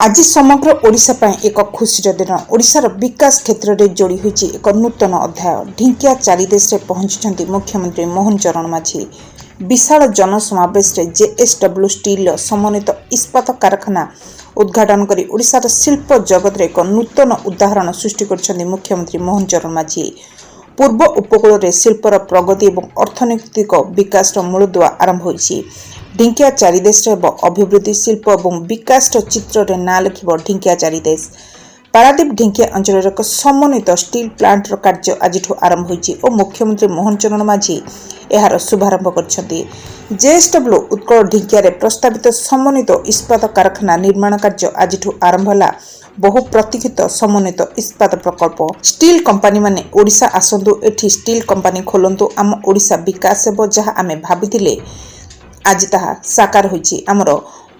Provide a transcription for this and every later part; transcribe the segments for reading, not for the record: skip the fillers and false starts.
आज समग्र ओडिशा ପାଇଁ ଏକ ଖୁସିର ଦିନ। ओडिशाର ବିକାଶ କ୍ଷେତ୍ରରେ ଯୋଡ଼ି ହୋଇଛି ଏକ ନୂତନ ଅଧ୍ୟାୟ। ଢିଙ୍କିଆ ଚାରିଦେଶରେ ପହଞ୍ଚିଛନ୍ତି ମୁଖ୍ୟମନ୍ତ୍ରୀ ମୋହନ ଚରଣ ମାଝୀ। ବିଶାଳ ଜନସମାବେଶରେ ଜେଏସଡବ୍ଲ୍ୟୁ ଷ୍ଟିଲର ସମନ୍ୱିତ ଇସ୍ପାତ କାରଖାନା ଉଦ୍ଘାଟନ କରି ଓଡ଼ିଶାର ଶିଳ୍ପ ଜଗତରେ ଏକ ନୂତନ ଉଦାହରଣ ସୃଷ୍ଟି କରିଛନ୍ତି ମୁଖ୍ୟମନ୍ତ୍ରୀ ମୋହନ ଚରଣ ମାଝୀ। ପୂର୍ବ ଉପକୂଳରେ ଶିଳ୍ପର ପ୍ରଗତି ଏବଂ ଅର୍ଥନୈତିକ ବିକାଶର ମୂଳଦୁଆ ଆରମ୍ଭ ହୋଇଛି। ଢିଙ୍କିଆ ଚାରିଦେଶରେ ହେବ ଅଭିବୃଦ୍ଧି, ଶିଳ୍ପ ଏବଂ ବିକାଶର ଚିତ୍ରରେ ନାଁ ଲେଖିବ ଢିଙ୍କିଆ ଚାରିଦେଶ। ପାରାଦୀପ ଢିଙ୍କିଆ ଅଞ୍ଚଳର ଏକ ସମନ୍ୱିତ ଷ୍ଟିଲ୍ ପ୍ଲାଣ୍ଟର କାର୍ଯ୍ୟ ଆଜିଠୁ ଆରମ୍ଭ ହୋଇଛି ଓ ମୁଖ୍ୟମନ୍ତ୍ରୀ ମୋହନ ଚରଣ ମାଝୀ ଏହାର ଶୁଭାରମ୍ଭ କରିଛନ୍ତି। ଜେଏସଡବ୍ଲ୍ୟୁ ଉତ୍କଳ ଢିଙ୍କିଆରେ ପ୍ରସ୍ତାବିତ ସମନ୍ୱିତ ଇସ୍ପାତ କାରଖାନା ନିର୍ମାଣ କାର୍ଯ୍ୟ ଆଜିଠୁ ଆରମ୍ଭ ହେଲା। ବହୁ ପ୍ରତୀକ୍ଷିତ ସମନ୍ୱିତ ଇସ୍ପାତ ପ୍ରକଳ୍ପ। ଷ୍ଟିଲ୍ କମ୍ପାନୀମାନେ ଓଡ଼ିଶା ଆସନ୍ତୁ, ଏଠି ଷ୍ଟିଲ୍ କମ୍ପାନୀ ଖୋଲନ୍ତୁ, ଆମ ଓଡ଼ିଶା ବିକାଶ ହେବ ଯାହା ଆମେ ଭାବିଥିଲେ ଆଜି ତାହା ସାକାର ହୋଇଛି। ଆମର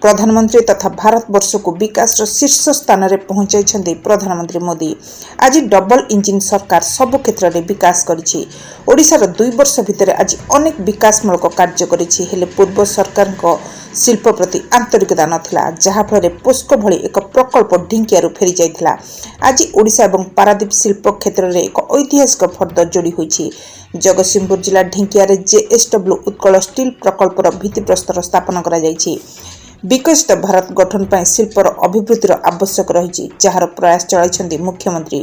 ପ୍ରଧାନମନ୍ତ୍ରୀ ତଥା ଭାରତବର୍ଷକୁ ବିକାଶର ଶୀର୍ଷ ସ୍ଥାନରେ ପହଞ୍ଚାଇଛନ୍ତି ପ୍ରଧାନମନ୍ତ୍ରୀ ମୋଦି। ଆଜି ଡବଲ ଇଞ୍ଜିନ୍ ସରକାର ସବୁ କ୍ଷେତ୍ରରେ ବିକାଶ କରିଛି। ଓଡ଼ିଶାର 2 ବର୍ଷ ଭିତରେ ଆଜି ଅନେକ ବିକାଶମୂଳକ କାର୍ଯ୍ୟ କରିଛି, ହେଲେ ପୂର୍ବ ସରକାରଙ୍କ ଶିଳ୍ପ ପ୍ରତି ଆନ୍ତରିକତା ନଥିଲା, ଯାହାଫଳରେ ପୋସ୍କୋ ଭଳି ଏକ ପ୍ରକଳ୍ପ ଢିଙ୍କିଆରୁ ଫେରିଯାଇଥିଲା। ଆଜି ଓଡ଼ିଶା ଏବଂ ପାରାଦୀପ ଶିଳ୍ପ କ୍ଷେତ୍ରରେ ଏକ ଐତିହାସିକ ଫର୍ଦ୍ଦ ଯୋଡ଼ି ହୋଇଛି। ଜଗତସିଂହପୁର ଜିଲ୍ଲା ଢିଙ୍କିଆରେ ଜେଏସଡବ୍ଲ୍ୟୁ ଉତ୍କଳ ଷ୍ଟିଲ୍ ପ୍ରକଳ୍ପର ଭିତ୍ତିପ୍ରସ୍ତର ସ୍ଥାପନ କରାଯାଇଛି। ବିକଶିତ ଭାରତ ଗଠନ ପାଇଁ ଶିଳ୍ପର ଅଭିବୃଦ୍ଧିର ଆବଶ୍ୟକ ରହିଛି, ଯାହାର ପ୍ରୟାସ ଚଳାଇଛନ୍ତି ମୁଖ୍ୟମନ୍ତ୍ରୀ।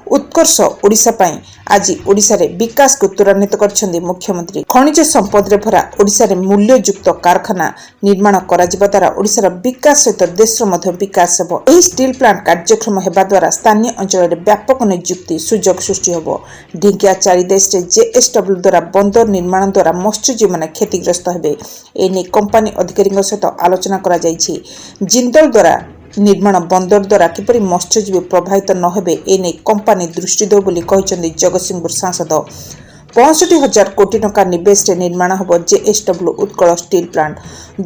ଉତ୍କର୍ଷ ଓଡ଼ିଶା ପାଇଁ ଆଜି ଓଡ଼ିଶାରେ ବିକାଶକୁ ତ୍ୱରାନ୍ୱିତ କରିଛନ୍ତି ମୁଖ୍ୟମନ୍ତ୍ରୀ। ଖଣିଜ ସମ୍ପଦରେ ଭରା ଓଡ଼ିଶାରେ ମୂଲ୍ୟଯୁକ୍ତ କାରଖାନା ନିର୍ମାଣ କରାଯିବା ଦ୍ୱାରା ଓଡ଼ିଶାର ବିକାଶ ସହିତ ଦେଶର ମଧ୍ୟ ବିକାଶ ହେବ। ଏହି ଷ୍ଟିଲ୍ ପ୍ଲାଣ୍ଟ କାର୍ଯ୍ୟକ୍ଷମ ହେବା ଦ୍ୱାରା ସ୍ଥାନୀୟ ଅଞ୍ଚଳରେ ବ୍ୟାପକ ନିଯୁକ୍ତି ସୁଯୋଗ ସୃଷ୍ଟି ହେବ। ଢିଙ୍କିଆ ଚାରିଦେଶରେ ଜେଏସଡବ୍ଲ୍ୟୁ ଦ୍ୱାରା ବନ୍ଦର ନିର୍ମାଣ ଦ୍ୱାରା ମତ୍ସ୍ୟଜୀବୀମାନେ କ୍ଷତିଗ୍ରସ୍ତ ହେବେ। ଏନେଇ କମ୍ପାନୀ ଅଧିକାରୀଙ୍କ ସହିତ ଆଲୋଚନା କରାଯାଇଛି। ଜିନ୍ଦଲ ଦ୍ୱାରା ନିର୍ମାଣ ବନ୍ଦର ଦ୍ୱାରା କିପରି ମତ୍ସ୍ୟଜୀବୀ ପ୍ରଭାବିତ ନ ହେବେ, ଏନେଇ କମ୍ପାନୀ ଦୃଷ୍ଟି ଦେଉ ବୋଲି କହିଛନ୍ତି ଜଗତସିଂହପୁର ସାଂସଦ। 65,000 କୋଟି ଟଙ୍କା ନିବେଶରେ ନିର୍ମାଣ ହେବ ଜେଏସଡବ୍ଲ୍ୟୁ ଉତ୍କଳ ଷ୍ଟିଲ୍ ପ୍ଲାଣ୍ଟ।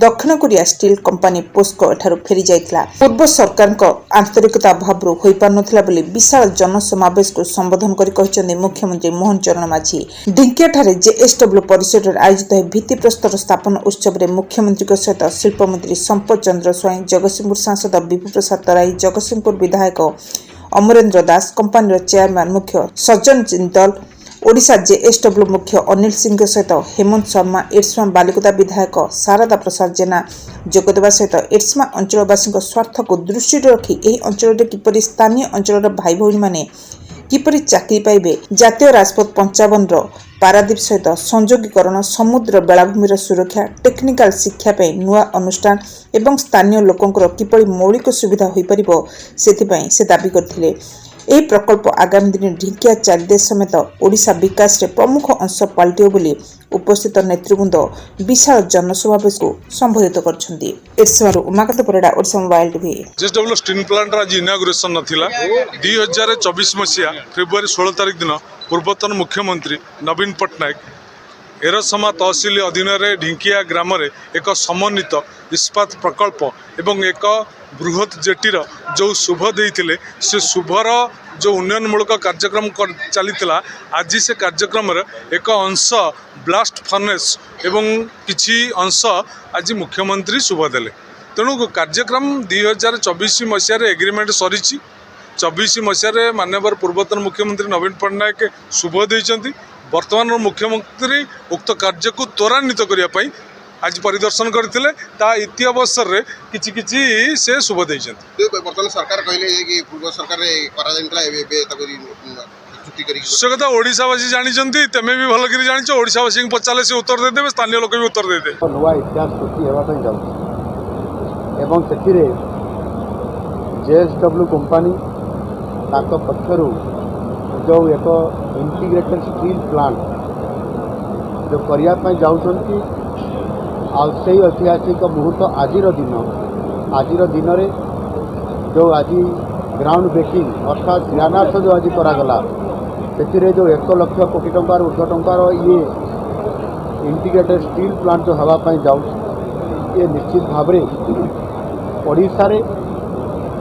ଦକ୍ଷିଣ କୋରିଆ ଷ୍ଟିଲ୍ କମ୍ପାନୀ ପୋସ୍କୋ ଏଠାରୁ ଫେରିଯାଇଥିଲା। ପୂର୍ବ ସରକାରଙ୍କ ଆନ୍ତରିକତା ଅଭାବରୁ ହୋଇପାରୁନଥିଲା ବୋଲି ବିଶାଳ ଜନସମାବେଶକୁ ସମ୍ବୋଧନ କରି କହିଛନ୍ତି ମୁଖ୍ୟମନ୍ତ୍ରୀ ମୋହନ ଚରଣ ମାଝୀ। ଢିଙ୍କିଆଠାରେ ଜେଏସଡବ୍ଲ୍ୟୁ ପରିସରରେ ଆୟୋଜିତ ଏହି ଭିତ୍ତିପ୍ରସ୍ତର ସ୍ଥାପନ ଉତ୍ସବରେ ମୁଖ୍ୟମନ୍ତ୍ରୀଙ୍କ ସହିତ ଶିଳ୍ପମନ୍ତ୍ରୀ ସମ୍ପତ ଚନ୍ଦ୍ର ସ୍ୱାଇଁ, ଜଗତସିଂହପୁର ସାଂସଦ ବିଭୁ ପ୍ରସାଦ ତରାଇ, ଜଗତସିଂହପୁର ବିଧାୟକ ଅମରେନ୍ଦ୍ର ଦାସ, କମ୍ପାନୀର ଚେୟାରମ୍ୟାନ ମୁଖ୍ୟ ସଜ୍ଜନ ଜିନ୍ଦଲ, ଓଡ଼ିଶା ଜେଏସଡବ୍ଲ୍ୟୁ ମୁଖ୍ୟ ଅନିଲ ସିଂଙ୍କ ସହିତ ହେମନ୍ତ ଶର୍ମା, ଏରସମା ବାଲିକୁଦା ବିଧାୟକ ଶାରଦା ପ୍ରସାଦ ଜେନା ଯୋଗଦେବା ସହିତ ଏରସମା ଅଞ୍ଚଳବାସୀଙ୍କ ସ୍ୱାର୍ଥକୁ ଦୃଷ୍ଟିରେ ରଖି ଏହି ଅଞ୍ଚଳରେ କିପରି ସ୍ଥାନୀୟ ଅଞ୍ଚଳର ଭାଇ ଭଉଣୀମାନେ କିପରି ଚାକିରି ପାଇବେ, ଜାତୀୟ ରାଜପଥ 55ର ପାରାଦୀପ ସହିତ ସଂଯୋଗୀକରଣ, ସମୁଦ୍ର ବେଳାଭୂମିର ସୁରକ୍ଷା, ଟେକ୍ନିକାଲ ଶିକ୍ଷା ପାଇଁ ନୂଆ ଅନୁଷ୍ଠାନ ଏବଂ ସ୍ଥାନୀୟ ଲୋକଙ୍କର କିପରି ମୌଳିକ ସୁବିଧା ହୋଇପାରିବ, ସେଥିପାଇଁ ସେ ଦାବି କରିଥିଲେ। ଏହି ପ୍ରକଳ୍ପ ଆଗାମୀ ଦିନରେ ଢିଙ୍କିଆ ଚାରିଦେଶ ସମେତ ଓଡ଼ିଶା ବିକାଶରେ ପ୍ରମୁଖ ଅଂଶ ପାଲଟିବ ବୋଲି ଉପସ୍ଥିତ ନେତୃବୃନ୍ଦ ବିଶାଳ ଜନସମାବେଶକୁ ସମ୍ବୋଧିତ କରିଛନ୍ତି। ଏରସମାରୁ Umakanta Parida, Odisha mobile TV. JSW steel ପ୍ଲାଣ୍ଟର ଆଜି ଇନାଗୁରେସନ୍ ନଥିଲା। 2024 ମସିହା ଫେବୃଆରୀ 16 ତାରିଖ ଦିନ ପୂର୍ବତନ ମୁଖ୍ୟମନ୍ତ୍ରୀ ନବୀନ ପଟ୍ଟନାୟକ ଏରସମା ତହସିଲ ଅଧୀନରେ ଢିଙ୍କିଆ ଗ୍ରାମରେ ଏକ ସମନ୍ୱିତ ଇସ୍ପାତ ପ୍ରକଳ୍ପ ଏବଂ ଏକ ବୃହତ୍ ଜେଟିର ଯେଉଁ ଶୁଭ ଦେଇଥିଲେ, ସେ ଶୁଭର ଯେଉଁ ଉନ୍ନୟନମୂଳକ କାର୍ଯ୍ୟକ୍ରମ ଚାଲିଥିଲା, ଆଜି ସେ କାର୍ଯ୍ୟକ୍ରମରେ ଏକ ଅଂଶ ବ୍ଲାଷ୍ଟ ଫର୍ନେସ୍ ଏବଂ କିଛି ଅଂଶ ଆଜି ମୁଖ୍ୟମନ୍ତ୍ରୀ ଶୁଭ ଦେଲେ। ତେଣୁ କାର୍ଯ୍ୟକ୍ରମ 2024 ମସିହାରେ ଏଗ୍ରିମେଣ୍ଟ ସରିଛି। 24 ମସିହାରେ ମାନ୍ୟବର ପୂର୍ବତନ ମୁଖ୍ୟମନ୍ତ୍ରୀ ନବୀନ ପଟ୍ଟନାୟକ ଶୁଭ ଦେଇଛନ୍ତି। ବର୍ତ୍ତମାନର ମୁଖ୍ୟମନ୍ତ୍ରୀ ଉକ୍ତ କାର୍ଯ୍ୟକୁ ତ୍ୱରାନ୍ୱିତ କରିବା ପାଇଁ ଆଜି ପରିଦର୍ଶନ କରିଥିଲେ। ତା ଇତି ଅବସରରେ କିଛି ସେ ଶୁଭ ଦେଇଛନ୍ତି। ବର୍ତ୍ତମାନ ସରକାର କହିଲେ କି ପୂର୍ବ ସରକାରରେ କରାଯାଇଥିଲା, ଏବେ ତାକୁ ଚୁକ୍ତି କରି ସେ କଥା ଓଡ଼ିଶାବାସୀ ଜାଣିଛନ୍ତି, ତମେ ବି ଭଲ କରି ଜାଣିଛ। ଓଡ଼ିଶାବାସୀଙ୍କୁ ପଚାରିଲେ ସେ ଉତ୍ତର ଦେଇଦେବେ, ସ୍ଥାନୀୟ ଲୋକ ବି ଉତ୍ତର ଦେଇଦେବେ। ନୂଆ ଇତିହାସ ସୃଷ୍ଟି ହେବା ପାଇଁ ଯାଉଛି ଏବଂ ସେଥିରେ ଜେଏସଡବ୍ଲ୍ୟୁ କମ୍ପାନୀ ତାଙ୍କ ପକ୍ଷରୁ ଯେଉଁ ଏକ ଇଣ୍ଟିଗ୍ରେଟେଡ୍ ଷ୍ଟିଲ୍ ପ୍ଲାଣ୍ଟ ଯେଉଁ କରିବା ପାଇଁ ଯାଉଛନ୍ତି, ଆଉ ସେଇ ଐତିହାସିକ ମୁହୂର୍ତ୍ତ ଆଜିର ଦିନରେ ଯେଉଁ ଆଜି ଗ୍ରାଉଣ୍ଡ ବ୍ରେକିଂ ଅର୍ଥାତ୍ ଶିଳାନ୍ୟାସ ଯେଉଁ ଆଜି କରାଗଲା, ସେଥିରେ ଯେଉଁ 1 ଲକ୍ଷ କୋଟି ଟଙ୍କାର ଉର୍ଦ୍ଧ୍ୱ ଟଙ୍କାର ଇଣ୍ଟିଗ୍ରେଟେଡ୍ ଷ୍ଟିଲ୍ ପ୍ଲାଣ୍ଟ ଯେଉଁ ହେବା ପାଇଁ ଯାଉଛି, ଇଏ ନିଶ୍ଚିତ ଭାବରେ ଓଡ଼ିଶାରେ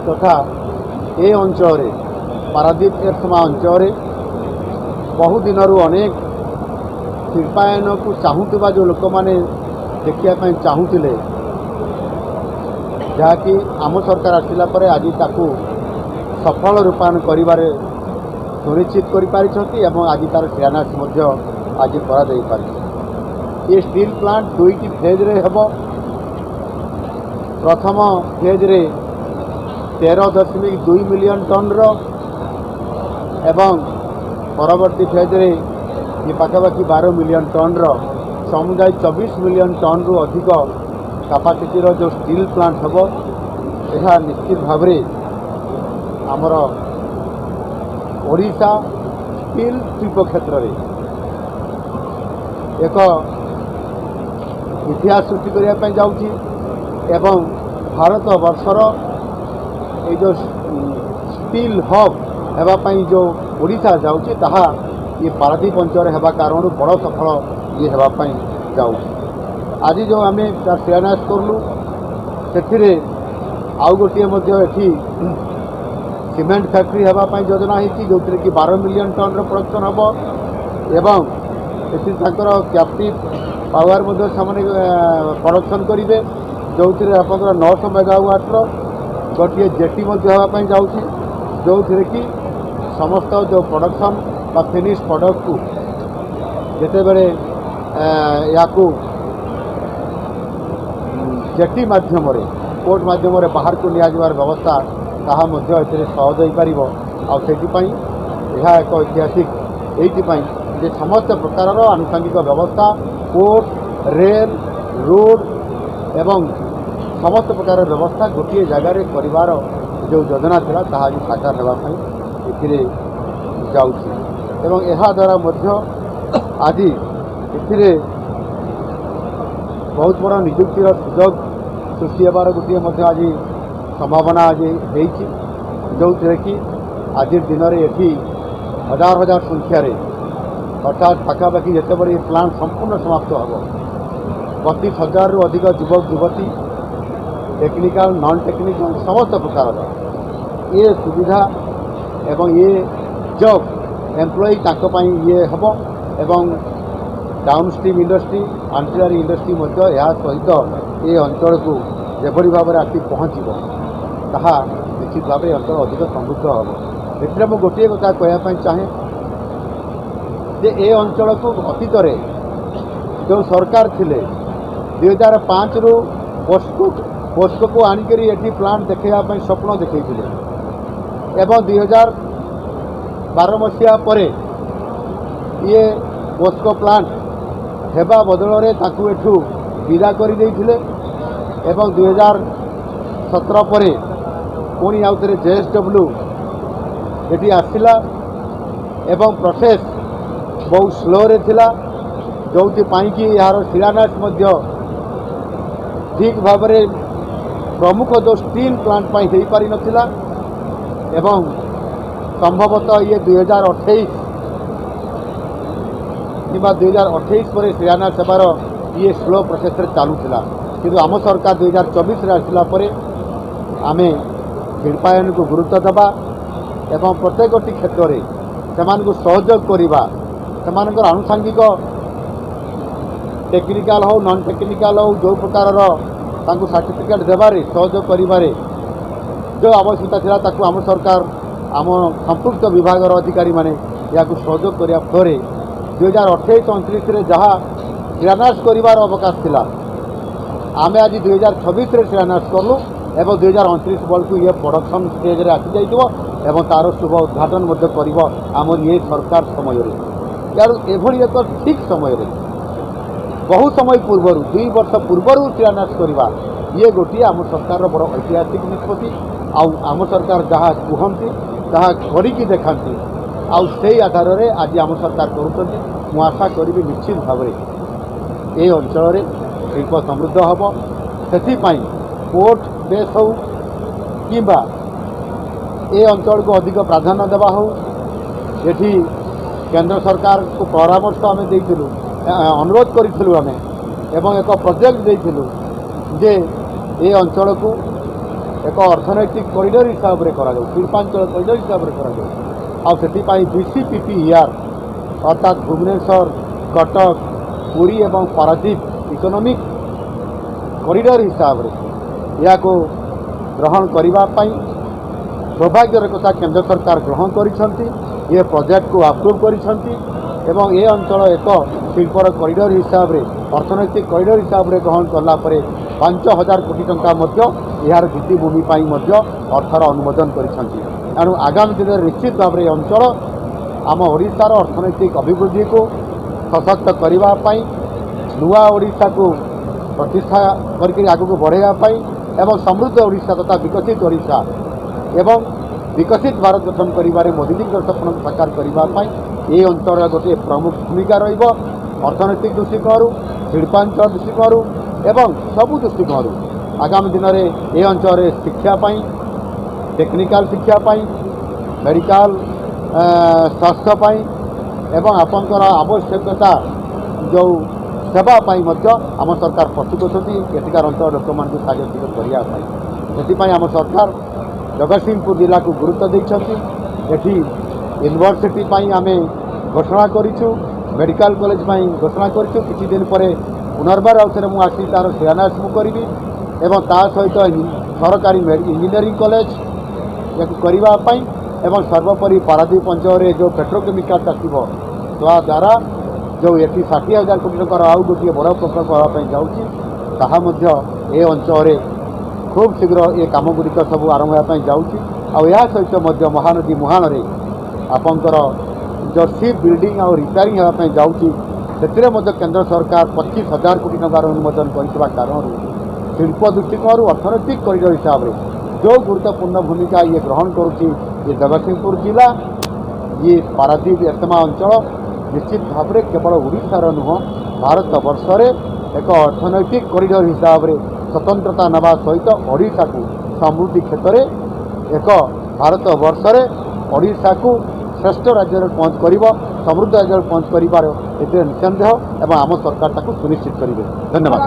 ତଥା ଏ ଅଞ୍ଚଳରେ ପାରାଦୀପ ଏରସମା ଅଞ୍ଚଳରେ ବହୁ ଦିନରୁ ଅନେକ ଶିଳ୍ପାୟନକୁ ଚାହୁଁଥିବା ଯେଉଁ ଲୋକମାନେ ଦେଖିବା ପାଇଁ ଚାହୁଁଥିଲେ, ଯାହାକି ଆମ ସରକାର ଆସିଲା ପରେ ଆଜି ତାକୁ ସଫଳ ରୂପାୟନ କରିବାରେ ସୁନିଶ୍ଚିତ କରିପାରିଛନ୍ତି ଏବଂ ଆଜି ତାର ଶିଳାନ୍ୟାସ ମଧ୍ୟ ଆଜି କରାଯାଇପାରିଛି। ଏ ଷ୍ଟିଲ୍ ପ୍ଲାଣ୍ଟ 2ଟି ଫେଜ୍ରେ ହେବ। ପ୍ରଥମ ଫେଜ୍ରେ 13.2 ମିଲିୟନ ଟନ୍ର ଏବଂ ପରବର୍ତ୍ତୀ ଫେଜ୍ରେ ପାଖାପାଖି 12 ମିଲିୟନ ଟନ୍ର ସମୁଦାୟ 24 ମିଲିୟନ ଟନ୍ରୁ ଅଧିକ କାପାସିଟିର ଯେଉଁ ଷ୍ଟିଲ୍ ପ୍ଲାଣ୍ଟ ହେବ, ଏହା ନିଶ୍ଚିତ ଭାବରେ ଆମର ଓଡ଼ିଶା ଷ୍ଟିଲ୍ ଶିଳ୍ପ କ୍ଷେତ୍ରରେ ଏକ ଇତିହାସ ସୃଷ୍ଟି କରିବା ପାଇଁ ଯାଉଛି ଏବଂ ଭାରତ ବର୍ଷର এই ଯେଉଁ ଷ୍ଟିଲ୍ ହବ୍ ହେବା ପାଇଁ ଯେଉଁ ଓଡ଼ିଶା ଯାଉଛି ତାହା ଇଏ ପାରାଦୀପ ଅଞ୍ଚଳରେ ହେବା କାରଣରୁ ବଡ଼ ସଫଳ ଇଏ ହେବା ପାଇଁ ଯାଉଛି। ଆଜି ଯେଉଁ ଆମେ ତାର ଶିଳାନ୍ୟାସ କଲୁ ସେଥିରେ ଆଉ ଗୋଟିଏ ମଧ୍ୟ ଏଠି ସିମେଣ୍ଟ ଫ୍ୟାକ୍ଟ୍ରି ହେବା ପାଇଁ ଯୋଜନା ହେଇଛି, ଯେଉଁଥିରେ କି 12 ମିଲିୟନ ଟନ୍ର ପ୍ରଡକ୍ସନ୍ ହେବ ଏବଂ ଏଠି ତାଙ୍କର କ୍ୟାପ୍ଟିଭ୍ ପାୱାର ମଧ୍ୟ ସେମାନେ ପ୍ରଡକ୍ସନ୍ କରିବେ, ଯେଉଁଥିରେ ଆପଣଙ୍କର 900 ମେଗାୱାଟ୍ର ଗୋଟିଏ ଜେଟି ମଧ୍ୟ ହେବା ପାଇଁ ଯାଉଛି, ଯେଉଁଥିରେ କି ସମସ୍ତ ଯେଉଁ ପ୍ରଡକ୍ସନ୍ ବା ଫିନିଶ୍ ପ୍ରଡ଼କ୍ଟକୁ ଯେତେବେଳେ ୟାକୁ ଜେଟି ମାଧ୍ୟମରେ ପୋର୍ଟ ମାଧ୍ୟମରେ ବାହାରକୁ ନିଆଯିବାର ବ୍ୟବସ୍ଥା ତାହା ମଧ୍ୟ ଏଥିରେ ସହଜ ହୋଇପାରିବ। ଆଉ ସେଥିପାଇଁ ଏହା ଏକ ଐତିହାସିକ ଏଇଥିପାଇଁ ଯେ ସମସ୍ତ ପ୍ରକାରର ଆନୁଷଙ୍ଗିକ ବ୍ୟବସ୍ଥା ପୋର୍ଟ, ରେଲ୍, ରୋଡ଼ ଏବଂ ସମସ୍ତ ପ୍ରକାର ବ୍ୟବସ୍ଥା ଗୋଟିଏ ଜାଗାରେ କରିବାର ଯେଉଁ ଯୋଜନା ଥିଲା ତାହା ଆଜି ସାକାର ହେବା ପାଇଁ ଏଥିରେ ଯାଉଛି ଏବଂ ଏହାଦ୍ୱାରା ମଧ୍ୟ ଆଜି ଏଥିରେ ବହୁତ ବଡ଼ ନିଯୁକ୍ତିର ସୁଯୋଗ ସୃଷ୍ଟି ହେବାର ଗୋଟିଏ ମଧ୍ୟ ଆଜି ସମ୍ଭାବନା ଆଜି ହେଇଛି, ଯେଉଁଥିରେ କି ଆଜିର ଦିନରେ ଏଠି ହଜାର ହଜାର ସଂଖ୍ୟାରେ ଅର୍ଥାତ୍ ପାଖାପାଖି ଯେତେବେଳେ ଏ ପ୍ଲାଣ୍ଟ ସମ୍ପୂର୍ଣ୍ଣ ସମାପ୍ତ ହେବ 32,000ରୁ ଅଧିକ ଯୁବକ ଯୁବତୀ ଟେକ୍ନିକାଲ ନନ୍ ଟେକ୍ନିକାଲ ସମସ୍ତ ପ୍ରକାରର ଏ ସୁବିଧା ଏବଂ ଏ ଜବ୍ ଏମ୍ପ୍ଲୟି ତାଙ୍କ ପାଇଁ ଇଏ ହେବ ଏବଂ down stream industry ancillary industry ମଧ୍ୟ ଏହା ସହିତ ଏ ଅଞ୍ଚଳକୁ ଯେଭଳି ଭାବରେ ଆସି ପହଞ୍ଚିବ ତାହା ନିଶ୍ଚିତ ଭାବେ ଏ ଅଞ୍ଚଳ ଅଧିକ ସମୃଦ୍ଧ ହେବ। ଏଥିରେ ମୁଁ ଗୋଟିଏ କଥା କହିବା ପାଇଁ ଚାହେଁ ଯେ ଏ ଅଞ୍ଚଳକୁ ଅତୀତରେ ଯେଉଁ ସରକାର ଥିଲେ 2005ରୁ ପୋସ୍କୋକୁ ଆଣିକରି ଏଠି ପ୍ଲାଣ୍ଟ ଦେଖାଇବା ପାଇଁ ସ୍ୱପ୍ନ ଦେଖାଇଥିଲେ ଏବଂ 2012 ମସିହା ପରେ ଇଏ ପୋସ୍କୋ ପ୍ଲାଣ୍ଟ ହେବା ବଦଳରେ ତାକୁ ଏଠୁ ବିଦା କରିଦେଇଥିଲେ ଏବଂ 2017 ପରେ ପୁଣି ଆଉ ଥରେ JSW ଏଠି ଆସିଲା ଏବଂ ପ୍ରୋସେସ୍ ବହୁତ ସ୍ଲୋରେ ଥିଲା, ଯେଉଁଥିପାଇଁକି ଏହାର ଶିଳାନ୍ୟାସ ମଧ୍ୟ ଠିକ୍ ଭାବରେ ପ୍ରମୁଖ ଯେଉଁ ଷ୍ଟିଲ୍ ପ୍ଲାଣ୍ଟ ପାଇଁ ହୋଇପାରିନଥିଲା ଏବଂ ସମ୍ଭବତଃ ଇଏ 2028 କିମ୍ବା 2028 ପରେ ଶିଳାନ୍ୟାସ ହେବାର ଇଏ ସ୍ଲୋ ପ୍ରୋସେସ୍ରେ ଚାଲୁଥିଲା, କିନ୍ତୁ ଆମ ସରକାର 2024ରେ ଆସିଲା ପରେ ଆମେ ଶିଳ୍ପାୟନକୁ ଗୁରୁତ୍ୱ ଦେବା ଏବଂ ପ୍ରତ୍ୟେକଟି କ୍ଷେତ୍ରରେ ସେମାନଙ୍କୁ ସହଯୋଗ କରିବା, ସେମାନଙ୍କର ଆନୁଷଙ୍ଗିକ ଟେକ୍ନିକାଲ ହେଉ ନନ୍ ଟେକ୍ନିକାଲ ହେଉ ଯେଉଁ ପ୍ରକାରର ତାଙ୍କୁ ସାର୍ଟିଫିକେଟ୍ ଦେବାରେ ସହଯୋଗ କରିବାରେ ଯେଉଁ ଆବଶ୍ୟକତା ଥିଲା ତାକୁ ଆମ ସରକାର ଆମ ସମ୍ପୃକ୍ତ ବିଭାଗର ଅଧିକାରୀମାନେ ଏହାକୁ ସହଯୋଗ କରିବା ଫଳରେ 2028-29ରେ ଯାହା ଶିଳାନ୍ୟାସ କରିବାର ଅବକାଶ ଥିଲା ଆମେ ଆଜି 2026ରେ ଶିଳାନ୍ୟାସ କଲୁ ଏବଂ 2029 ବେଳକୁ ଇଏ ପ୍ରଡକ୍ସନ୍ ଷ୍ଟେଜ୍ରେ ଆସିଯାଇଥିବ ଏବଂ ତା'ର ଶୁଭ ଉଦ୍ଘାଟନ ମଧ୍ୟ କରିବ ଆମର ଇଏ ସରକାର ସମୟରେ। ତେଣୁ ଏଭଳି ଏକ ଠିକ୍ ସମୟରେ ବହୁ ସମୟ ପୂର୍ବରୁ 2 ବର୍ଷ ପୂର୍ବରୁ ଶିଳାନ୍ୟାସ କରିବା ଇଏ ଗୋଟିଏ ଆମ ସରକାରର ବଡ଼ ଐତିହାସିକ ନିଷ୍ପତ୍ତି। ଆଉ ଆମ ସରକାର ଯାହା କୁହନ୍ତି ତାହା କରିକି ଦେଖାନ୍ତି ଆଉ ସେଇ ଆଧାରରେ ଆଜି ଆମ ସରକାର କରୁଛନ୍ତି। ମୁଁ ଆଶା କରିବି ନିଶ୍ଚିତ ଭାବରେ ଏ ଅଞ୍ଚଳରେ ଶିଳ୍ପ ସମୃଦ୍ଧ ହେବ। ସେଥିପାଇଁ ପୋର୍ଟ ବେସ୍ ହେଉ କିମ୍ବା ଏ ଅଞ୍ଚଳକୁ ଅଧିକ ପ୍ରାଧାନ୍ୟ ଦେବା ହେଉ, ଏଠି କେନ୍ଦ୍ର ସରକାରକୁ ପରାମର୍ଶ ଆମେ ଦେଇଥିଲୁ, ଅନୁରୋଧ କରିଥିଲୁ ଆମେ ଏବଂ ଏକ ପ୍ରୋଜେକ୍ଟ ଦେଇଥିଲୁ ଯେ ଏ ଅଞ୍ଚଳକୁ ଏକ ଅର୍ଥନୈତିକ କରିଡର ହିସାବରେ କରାଯାଉ, ଶିଳ୍ପାଞ୍ଚଳ କରିଡର ହିସାବରେ କରାଯାଉ। ଆଉ ସେଥିପାଇଁ BCPPER ଅର୍ଥାତ୍ ଭୁବନେଶ୍ୱର, କଟକ, ପୁରୀ ଏବଂ ପାରାଦୀପ ଇକୋନୋମିକ୍ କରିଡର ହିସାବରେ ଏହାକୁ ଗ୍ରହଣ କରିବା ପାଇଁ ସୌଭାଗ୍ୟର କଥା କେନ୍ଦ୍ର ସରକାର ଗ୍ରହଣ କରିଛନ୍ତି। ଏ ପ୍ରୋଜେକ୍ଟକୁ ଆପ୍ରୁଭ୍ କରିଛନ୍ତି ଏବଂ ଏ ଅଞ୍ଚଳ ଏକ ଶିଳ୍ପର କରିଡର ହିସାବରେ ଅର୍ଥନୈତିକ କରିଡର ହିସାବରେ ଗ୍ରହଣ କଲା ପରେ 5,000 କୋଟି ଟଙ୍କା ମଧ୍ୟ ଏହାର ଭିତ୍ତିଭୂମି ପାଇଁ ମଧ୍ୟ ଅର୍ଥର ଅନୁମୋଦନ କରିଛନ୍ତି। ଏଣୁ ଆଗାମୀ ଦିନରେ ନିଶ୍ଚିତ ଭାବରେ ଏ ଅଞ୍ଚଳ ଆମ ଓଡ଼ିଶାର ଅର୍ଥନୈତିକ ଅଭିବୃଦ୍ଧିକୁ ସଶକ୍ତ କରିବା ପାଇଁ ନୂଆ ଓଡ଼ିଶାକୁ ପ୍ରତିଷ୍ଠା କରିକି ଆଗକୁ ବଢ଼ାଇବା ପାଇଁ ଏବଂ ସମୃଦ୍ଧ ଓଡ଼ିଶା ତଥା ବିକଶିତ ଓଡ଼ିଶା ଏବଂ ବିକଶିତ ଭାରତ ଗଠନ କରିବାରେ ମୋଦିଜୀଙ୍କର ସ୍ୱପ୍ନକୁ ସାକାର କରିବା ପାଇଁ এই অঞ্চলের গোটিয়ে প্রমুখ ভূমিকা রহব। অর্থনৈতিক দৃষ্টিকোণରୁ শিল্পাঞ্চল দৃষ্টিকোণରୁ এবং সবু দৃষ্টিকোণରୁ আগামী দিনের এই অঞ্চলের শিক্ষা পাই টেকনিকাল শিক্ষা পাই মেডিকাল স্বাস্থ্য পাই এবং আপনার আবশ্যকতা যে সেবা পাই মধ্য আম সরকার প্রস্তুত অনেক এটিকার অঞ্চল লোক মানুষ সাহায্য করা সেপাই আম সরকার জগতসিংহপুর জেলাকে গুরুত্ব দিয়েছেন। এটি यूनिवर्सिटी आमे घोषणा करूँ मेडिकल कॉलेज घोषणा करूँ किसी दिन पर पुनर्बार आउे मुझे तार शिलान्यास करी एवं ता सहित सरकारी इंजीनियरिंग कॉलेज या करने एवं सर्वोपरि पारादीप अंचल जो पेट्रोकेमिकल आसो द्वारा जो ये 60,000 कोटी टकर आउ गोटे बड़ प्रकल्प हाँपाई जाऊँगी ताहा ए अंचल खूब शीघ्र ये कमगुड़िक सब आरंभ होगापी जाऊँगी आ सहित महानदी मुहाण आपंकर जो शिप बिल्डिंग और रिपेयरिंग होगापी जाऊँगी से केंद्र सरकार 25,000 कोटी टकर अनुमोदन करने कारण शिल्प दृष्टिकोण अर्थनैतिक कॉरिडोर हिसाब से जो गुरुत्वपूर्ण भूमिका ये ग्रहण करुच्ची ये जगतसिंहपुर जिला ये पारादीप एरसमा अंचल निश्चित भाव में केवल ओडिशार नुह भारत वर्षे एक अर्थनैतिक कॉरिडोर हिसाब से स्वतंत्रता नवा सहित ओडिशा को समृद्धि क्षेत्र में एक भारत वर्षे ओडिशा को श्रेष्ठ राज्य में पहुँच कर समृद्ध राज्य में पहुँच कर निसंदेह एवं आम सरकार सुनिश्चित करेंगे। धन्यवाद।